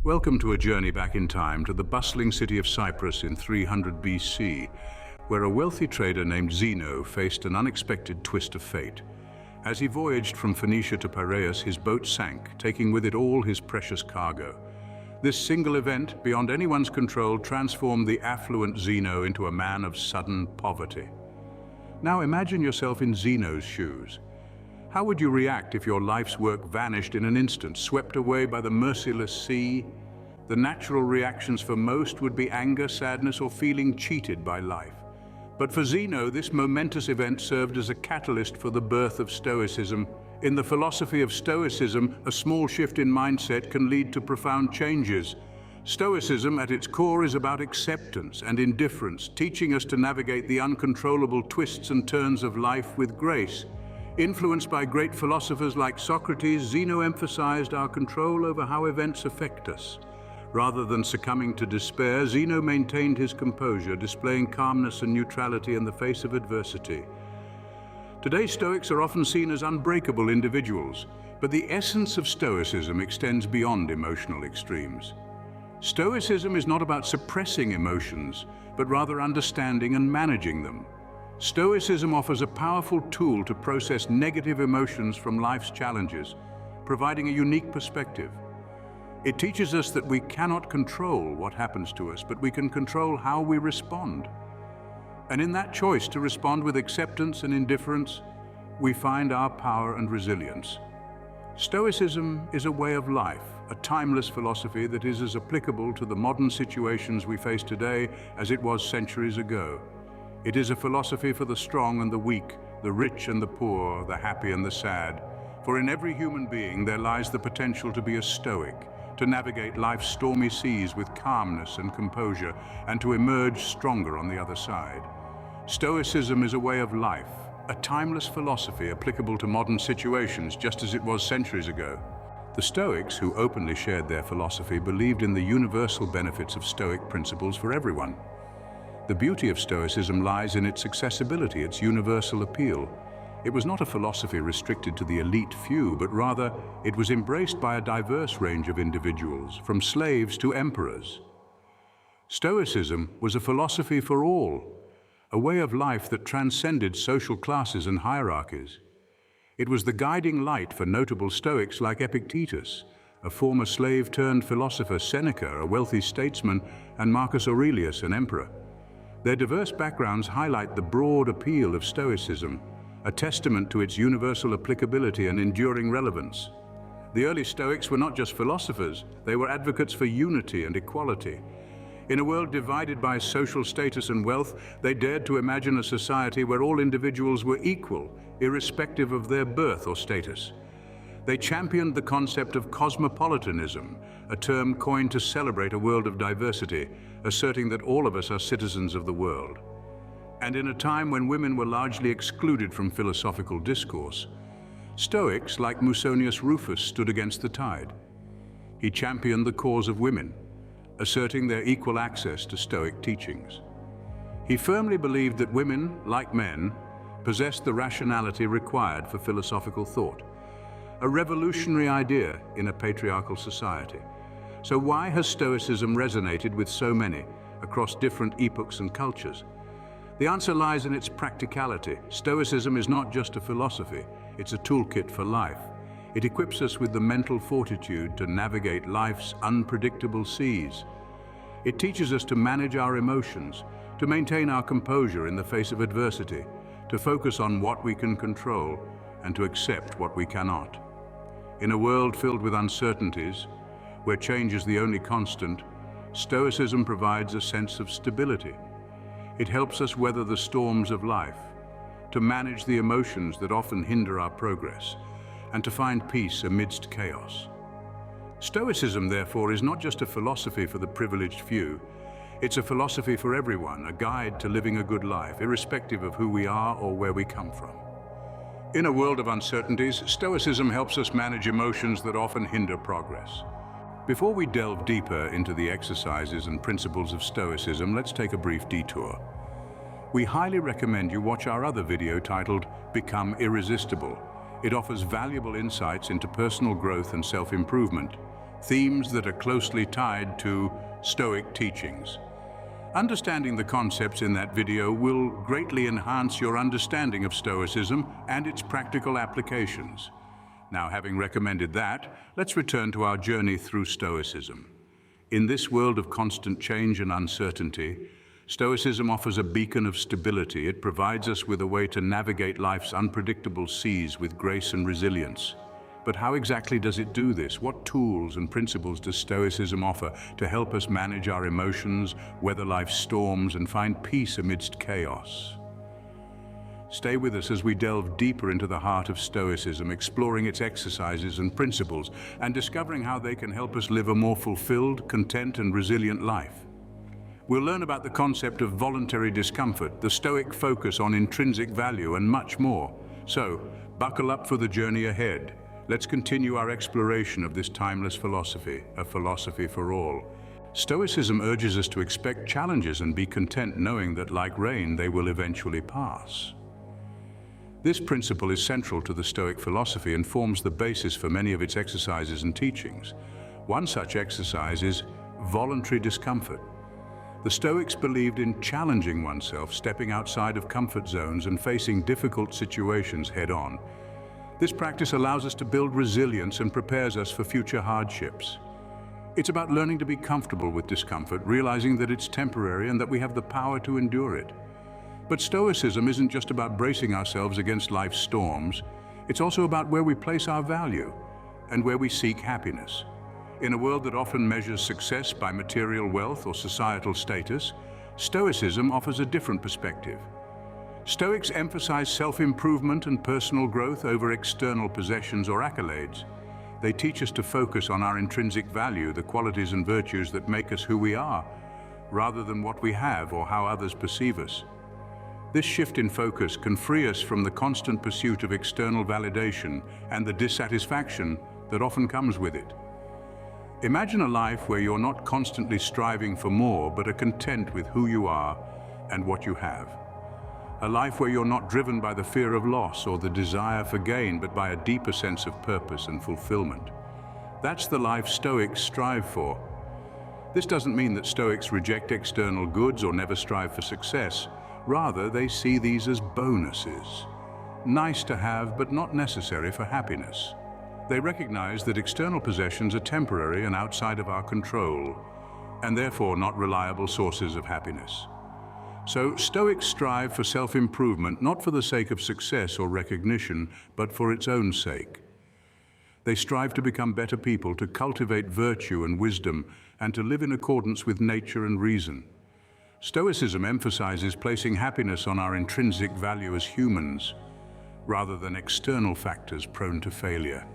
Welcome to a journey back in time to the bustling city of Cyprus in 300 BC, where a wealthy trader named Zeno faced an unexpected twist of fate. As he voyaged from Phoenicia to Piraeus, his boat sank, taking with it all his precious cargo. This single event, beyond anyone's control, transformed the affluent Zeno into a man of sudden poverty. Now imagine yourself in Zeno's shoes. How would you react if your life's work vanished in an instant, swept away by the merciless sea? The natural reactions for most would be anger, sadness, or feeling cheated by life. But for Zeno, this momentous event served as a catalyst for the birth of Stoicism. In the philosophy of Stoicism, a small shift in mindset can lead to profound changes. Stoicism, at its core, is about acceptance and indifference, teaching us to navigate the uncontrollable twists and turns of life with grace. Influenced by great philosophers like Socrates, Zeno emphasized our control over how events affect us. Rather than succumbing to despair, Zeno maintained his composure, displaying calmness and neutrality in the face of adversity. Today, Stoics are often seen as unbreakable individuals, but the essence of Stoicism extends beyond emotional extremes. Stoicism is not about suppressing emotions, but rather understanding and managing them. Stoicism offers a powerful tool to process negative emotions from life's challenges, providing a unique perspective. It teaches us that we cannot control what happens to us, but we can control how we respond. And in that choice to respond with acceptance and indifference, we find our power and resilience. Stoicism is a way of life, a timeless philosophy that is as applicable to the modern situations we face today as it was centuries ago. It is a philosophy for the strong and the weak, the rich and the poor, the happy and the sad. For in every human being there lies the potential to be a Stoic, to navigate life's stormy seas with calmness and composure, and to emerge stronger on the other side. Stoicism is a way of life, a timeless philosophy applicable to modern situations just as it was centuries ago. The Stoics, who openly shared their philosophy, believed in the universal benefits of Stoic principles for everyone. The beauty of Stoicism lies in its accessibility, its universal appeal. It was not a philosophy restricted to the elite few, but rather it was embraced by a diverse range of individuals, from slaves to emperors. Stoicism was a philosophy for all, a way of life that transcended social classes and hierarchies. It was the guiding light for notable Stoics like Epictetus, a former slave-turned-philosopher, Seneca, a wealthy statesman, and Marcus Aurelius, an emperor. Their diverse backgrounds highlight the broad appeal of Stoicism, a testament to its universal applicability and enduring relevance. The early Stoics were not just philosophers, they were advocates for unity and equality. In a world divided by social status and wealth, they dared to imagine a society where all individuals were equal, irrespective of their birth or status. They championed the concept of cosmopolitanism, a term coined to celebrate a world of diversity, asserting that all of us are citizens of the world. And in a time when women were largely excluded from philosophical discourse, Stoics like Musonius Rufus stood against the tide. He championed the cause of women, asserting their equal access to Stoic teachings. He firmly believed that women, like men, possessed the rationality required for philosophical thought, a revolutionary idea in a patriarchal society. So why has Stoicism resonated with so many across different epochs and cultures? The answer lies in its practicality. Stoicism is not just a philosophy, it's a toolkit for life. It equips us with the mental fortitude to navigate life's unpredictable seas. It teaches us to manage our emotions, to maintain our composure in the face of adversity, to focus on what we can control, and to accept what we cannot. In a world filled with uncertainties, where change is the only constant, Stoicism provides a sense of stability. It helps us weather the storms of life, to manage the emotions that often hinder our progress, and to find peace amidst chaos. Stoicism, therefore, is not just a philosophy for the privileged few. It's a philosophy for everyone, a guide to living a good life, irrespective of who we are or where we come from. In a world of uncertainties, Stoicism helps us manage emotions that often hinder progress. Before we delve deeper into the exercises and principles of Stoicism, let's take a brief detour. We highly recommend you watch our other video titled Become Irresistible. It offers valuable insights into personal growth and self-improvement. themes that are closely tied to Stoic teachings. Understanding the concepts in that video will greatly enhance your understanding of Stoicism and its practical applications. Now, having recommended that, let's return to our journey through Stoicism. In this world of constant change and uncertainty, Stoicism offers a beacon of stability. It provides us with a way to navigate life's unpredictable seas with grace and resilience. But how exactly does it do this? What tools and principles does Stoicism offer to help us manage our emotions, weather life's storms, and find peace amidst chaos? Stay with us as we delve deeper into the heart of Stoicism, exploring its exercises and principles, and discovering how they can help us live a more fulfilled, content, and resilient life. We'll learn about the concept of voluntary discomfort, the Stoic focus on intrinsic value, and much more. So, buckle up for the journey ahead. Let's continue our exploration of this timeless philosophy, a philosophy for all. Stoicism urges us to expect challenges and be content knowing that, like rain, they will eventually pass. This principle is central to the Stoic philosophy and forms the basis for many of its exercises and teachings. One such exercise is voluntary discomfort. The Stoics believed in challenging oneself, stepping outside of comfort zones and facing difficult situations head-on. This practice allows us to build resilience and prepares us for future hardships. It's about learning to be comfortable with discomfort, realizing that it's temporary and that we have the power to endure it. But Stoicism isn't just about bracing ourselves against life's storms. It's also about where we place our value and where we seek happiness. In a world that often measures success by material wealth or societal status, Stoicism offers a different perspective. Stoics emphasize self-improvement and personal growth over external possessions or accolades. They teach us to focus on our intrinsic value, the qualities and virtues that make us who we are, rather than what we have or how others perceive us. This shift in focus can free us from the constant pursuit of external validation and the dissatisfaction that often comes with it. Imagine a life where you're not constantly striving for more, but are content with who you are and what you have. A life where you're not driven by the fear of loss or the desire for gain, but by a deeper sense of purpose and fulfillment. That's the life Stoics strive for. This doesn't mean that Stoics reject external goods or never strive for success. Rather, they see these as bonuses. Nice to have, but not necessary for happiness. They recognize that external possessions are temporary and outside of our control, and therefore not reliable sources of happiness. So, Stoics strive for self-improvement, not for the sake of success or recognition, but for its own sake. They strive to become better people, to cultivate virtue and wisdom, and to live in accordance with nature and reason. Stoicism emphasizes placing happiness on our intrinsic value as humans, rather than external factors prone to failure.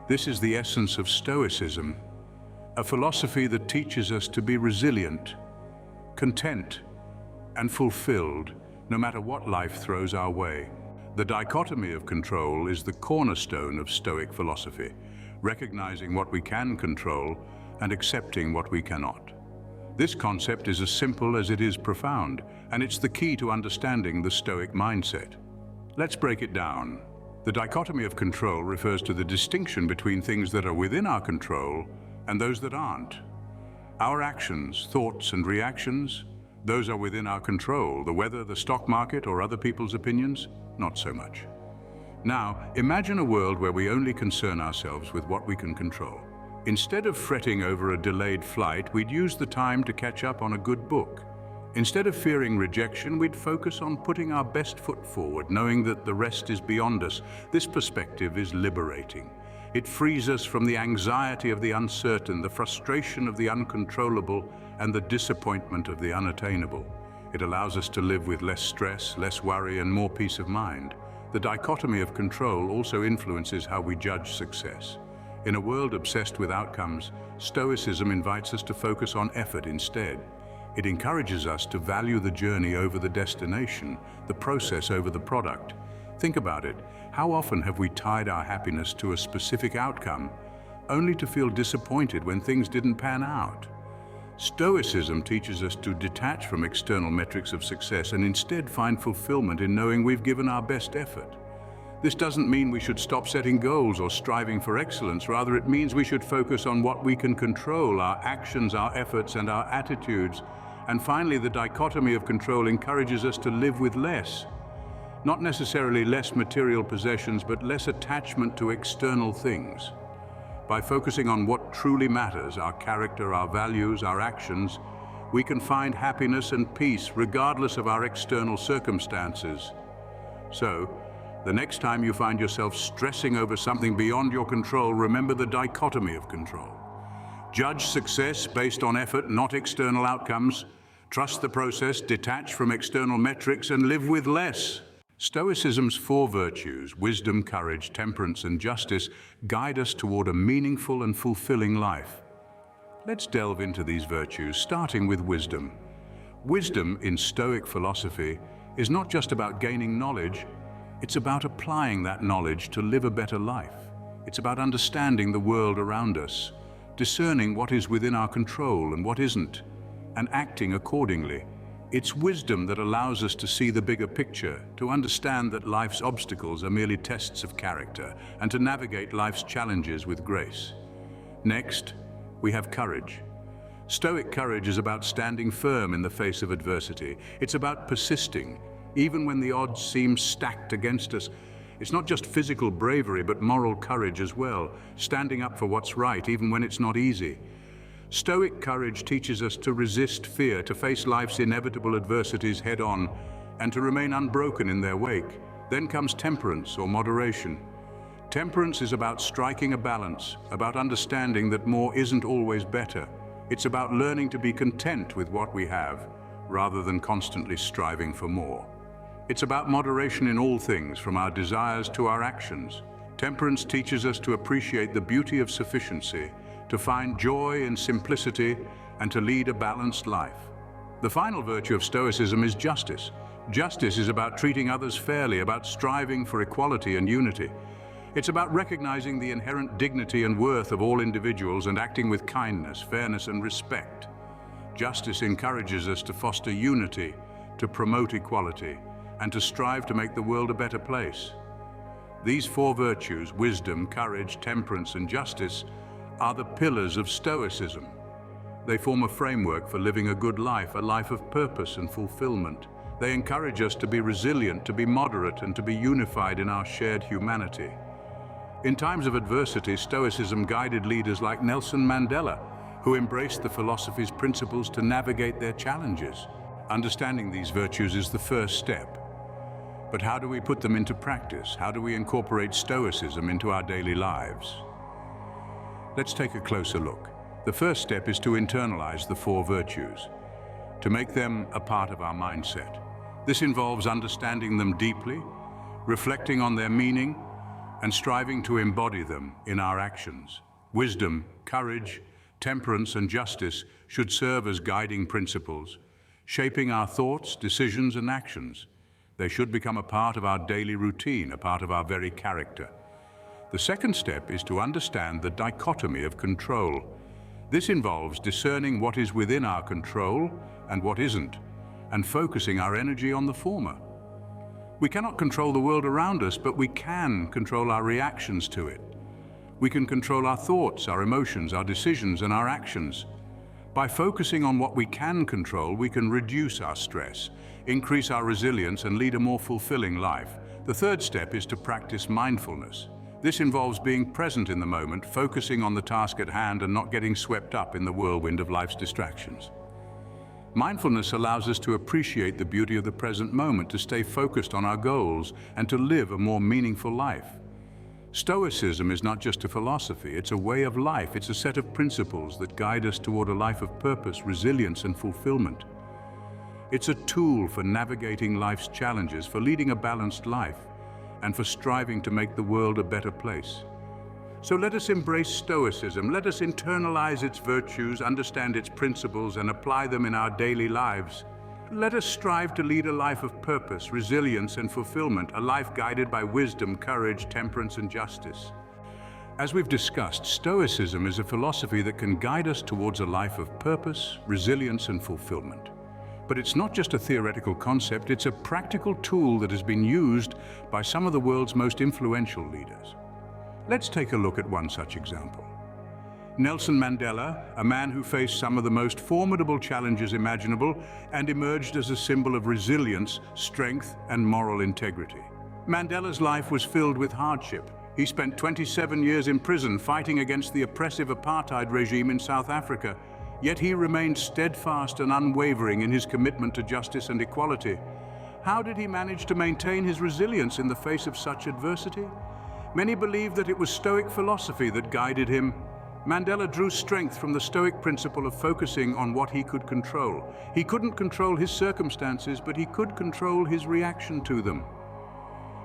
This is the essence of Stoicism, a philosophy that teaches us to be resilient, content, and fulfilled, no matter what life throws our way. The dichotomy of control is the cornerstone of Stoic philosophy, recognizing what we can control and accepting what we cannot. This concept is as simple as it is profound, and it's the key to understanding the Stoic mindset. Let's break it down. The dichotomy of control refers to the distinction between things that are within our control and those that aren't. Our actions, thoughts, and reactions, those are within our control. The weather, the stock market, or other people's opinions, not so much. Now, imagine a world where we only concern ourselves with what we can control. Instead of fretting over a delayed flight, we'd use the time to catch up on a good book. Instead of fearing rejection, we'd focus on putting our best foot forward, knowing that the rest is beyond us. This perspective is liberating. It frees us from the anxiety of the uncertain, the frustration of the uncontrollable, and the disappointment of the unattainable. It allows us to live with less stress, less worry, and more peace of mind. The dichotomy of control also influences how we judge success. In a world obsessed with outcomes, Stoicism invites us to focus on effort instead. It encourages us to value the journey over the destination, the process over the product. Think about it. How often have we tied our happiness to a specific outcome, only to feel disappointed when things didn't pan out? Stoicism teaches us to detach from external metrics of success and instead find fulfillment in knowing we've given our best effort. This doesn't mean we should stop setting goals or striving for excellence. Rather, it means we should focus on what we can control, our actions, our efforts, and our attitudes. And finally, the dichotomy of control encourages us to live with less. Not necessarily less material possessions, but less attachment to external things. By focusing on what truly matters, our character, our values, our actions, we can find happiness and peace regardless of our external circumstances. So, the next time you find yourself stressing over something beyond your control, remember the dichotomy of control. Judge success based on effort, not external outcomes. Trust the process, detach from external metrics, and live with less. Stoicism's 4 virtues, wisdom, courage, temperance, and justice, guide us toward a meaningful and fulfilling life. Let's delve into these virtues, starting with wisdom. Wisdom in Stoic philosophy is not just about gaining knowledge, it's about applying that knowledge to live a better life. It's about understanding the world around us, discerning what is within our control and what isn't, and acting accordingly. It's wisdom that allows us to see the bigger picture, to understand that life's obstacles are merely tests of character, and to navigate life's challenges with grace. Next, we have courage. Stoic courage is about standing firm in the face of adversity. It's about persisting, even when the odds seem stacked against us. It's not just physical bravery, but moral courage as well, standing up for what's right, even when it's not easy. Stoic courage teaches us to resist fear, to face life's inevitable adversities head-on, and to remain unbroken in their wake. Then comes temperance or moderation. Temperance is about striking a balance, about understanding that more isn't always better. It's about learning to be content with what we have, rather than constantly striving for more. It's about moderation in all things, from our desires to our actions. Temperance teaches us to appreciate the beauty of sufficiency, to find joy in simplicity, and to lead a balanced life. The final virtue of Stoicism is justice. Justice is about treating others fairly, about striving for equality and unity. It's about recognizing the inherent dignity and worth of all individuals and acting with kindness, fairness, and respect. Justice encourages us to foster unity, to promote equality, and to strive to make the world a better place. These 4 virtues, wisdom, courage, temperance, and justice, are the pillars of Stoicism. They form a framework for living a good life, a life of purpose and fulfillment. They encourage us to be resilient, to be moderate, and to be unified in our shared humanity. In times of adversity, Stoicism guided leaders like Nelson Mandela, who embraced the philosophy's principles to navigate their challenges. Understanding these virtues is the first step. But how do we put them into practice? How do we incorporate Stoicism into our daily lives? Let's take a closer look. The first step is to internalize the 4 virtues, to make them a part of our mindset. This involves understanding them deeply, reflecting on their meaning, and striving to embody them in our actions. Wisdom, courage, temperance, and justice should serve as guiding principles, shaping our thoughts, decisions, and actions. They should become a part of our daily routine, a part of our very character. The second step is to understand the dichotomy of control. This involves discerning what is within our control and what isn't, and focusing our energy on the former. We cannot control the world around us, but we can control our reactions to it. We can control our thoughts, our emotions, our decisions, and our actions. By focusing on what we can control, we can reduce our stress, increase our resilience, and lead a more fulfilling life. The third step is to practice mindfulness. This involves being present in the moment, focusing on the task at hand and not getting swept up in the whirlwind of life's distractions. Mindfulness allows us to appreciate the beauty of the present moment, to stay focused on our goals, and to live a more meaningful life. Stoicism is not just a philosophy, it's a way of life. It's a set of principles that guide us toward a life of purpose, resilience, and fulfillment. It's a tool for navigating life's challenges, for leading a balanced life, and for striving to make the world a better place. So let us embrace Stoicism. Let us internalize its virtues, understand its principles, and apply them in our daily lives. Let us strive to lead a life of purpose, resilience, and fulfillment, a life guided by wisdom, courage, temperance, and justice. As we've discussed, Stoicism is a philosophy that can guide us towards a life of purpose, resilience, and fulfillment. But it's not just a theoretical concept, it's a practical tool that has been used by some of the world's most influential leaders. Let's take a look at one such example. Nelson Mandela, a man who faced some of the most formidable challenges imaginable and emerged as a symbol of resilience, strength, and moral integrity. Mandela's life was filled with hardship. He spent 27 years in prison fighting against the oppressive apartheid regime in South Africa, yet he remained steadfast and unwavering in his commitment to justice and equality. How did he manage to maintain his resilience in the face of such adversity? Many believe that it was Stoic philosophy that guided him. Mandela drew strength from the Stoic principle of focusing on what he could control. He couldn't control his circumstances, but he could control his reaction to them.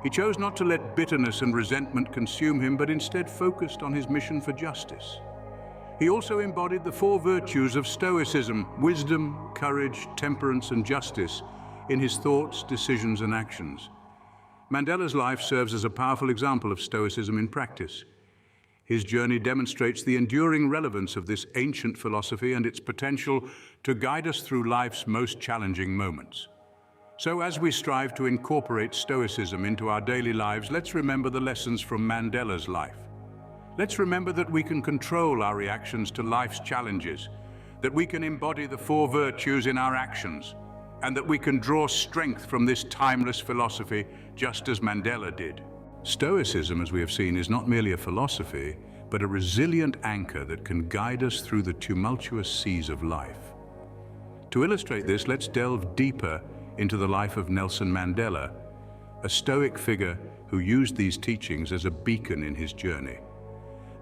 He chose not to let bitterness and resentment consume him, but instead focused on his mission for justice. He also embodied the four virtues of Stoicism: wisdom, courage, temperance, and justice in his thoughts, decisions, and actions. Mandela's life serves as a powerful example of Stoicism in practice. His journey demonstrates the enduring relevance of this ancient philosophy and its potential to guide us through life's most challenging moments. So as we strive to incorporate Stoicism into our daily lives, let's remember the lessons from Mandela's life. Let's remember that we can control our reactions to life's challenges, that we can embody the four virtues in our actions, and that we can draw strength from this timeless philosophy, just as Mandela did. Stoicism, as we have seen, is not merely a philosophy, but a resilient anchor that can guide us through the tumultuous seas of life. To illustrate this, let's delve deeper into the life of Nelson Mandela, a Stoic figure who used these teachings as a beacon in his journey.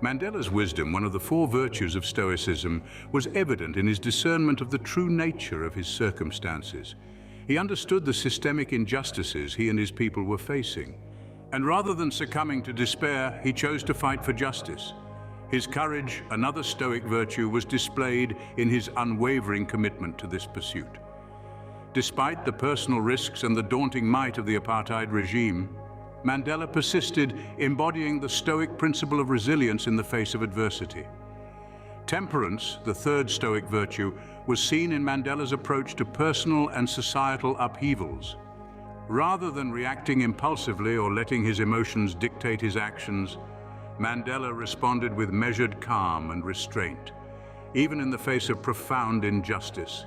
Mandela's wisdom, one of the four virtues of Stoicism, was evident in his discernment of the true nature of his circumstances. He understood the systemic injustices he and his people were facing, and rather than succumbing to despair, he chose to fight for justice. His courage, another Stoic virtue, was displayed in his unwavering commitment to this pursuit. Despite the personal risks and the daunting might of the apartheid regime, Mandela persisted, embodying the Stoic principle of resilience in the face of adversity. Temperance, the third Stoic virtue, was seen in Mandela's approach to personal and societal upheavals. Rather than reacting impulsively or letting his emotions dictate his actions, Mandela responded with measured calm and restraint, even in the face of profound injustice.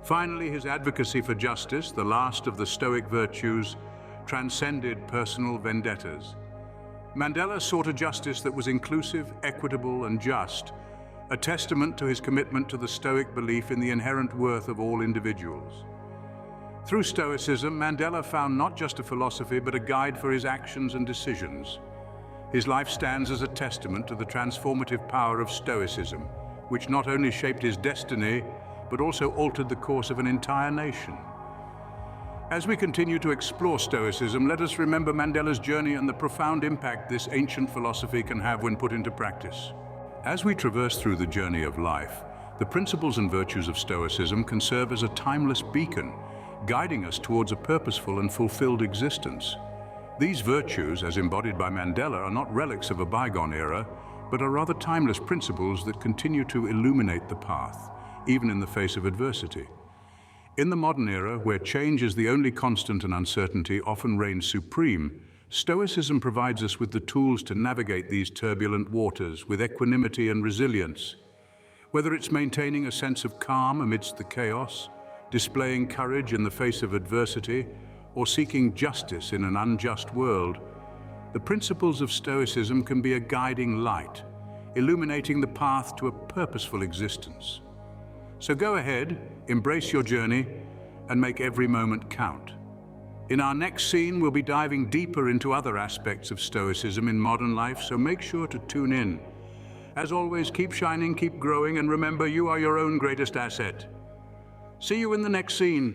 Finally, his advocacy for justice, the last of the Stoic virtues, transcended personal vendettas. Mandela sought a justice that was inclusive, equitable, and just, a testament to his commitment to the Stoic belief in the inherent worth of all individuals. Through Stoicism, Mandela found not just a philosophy, but a guide for his actions and decisions. His life stands as a testament to the transformative power of Stoicism, which not only shaped his destiny, but also altered the course of an entire nation. As we continue to explore Stoicism, let us remember Mandela's journey and the profound impact this ancient philosophy can have when put into practice. As we traverse through the journey of life, the principles and virtues of Stoicism can serve as a timeless beacon, guiding us towards a purposeful and fulfilled existence. These virtues, as embodied by Mandela, are not relics of a bygone era, but are rather timeless principles that continue to illuminate the path, even in the face of adversity. In the modern era, where change is the only constant and uncertainty often reigns supreme, Stoicism provides us with the tools to navigate these turbulent waters with equanimity and resilience. Whether it's maintaining a sense of calm amidst the chaos, displaying courage in the face of adversity, or seeking justice in an unjust world, the principles of Stoicism can be a guiding light, illuminating the path to a purposeful existence. So go ahead, embrace your journey, and make every moment count. In our next scene, we'll be diving deeper into other aspects of Stoicism in modern life, so make sure to tune in. As always, keep shining, keep growing, and remember, you are your own greatest asset. See you in the next scene.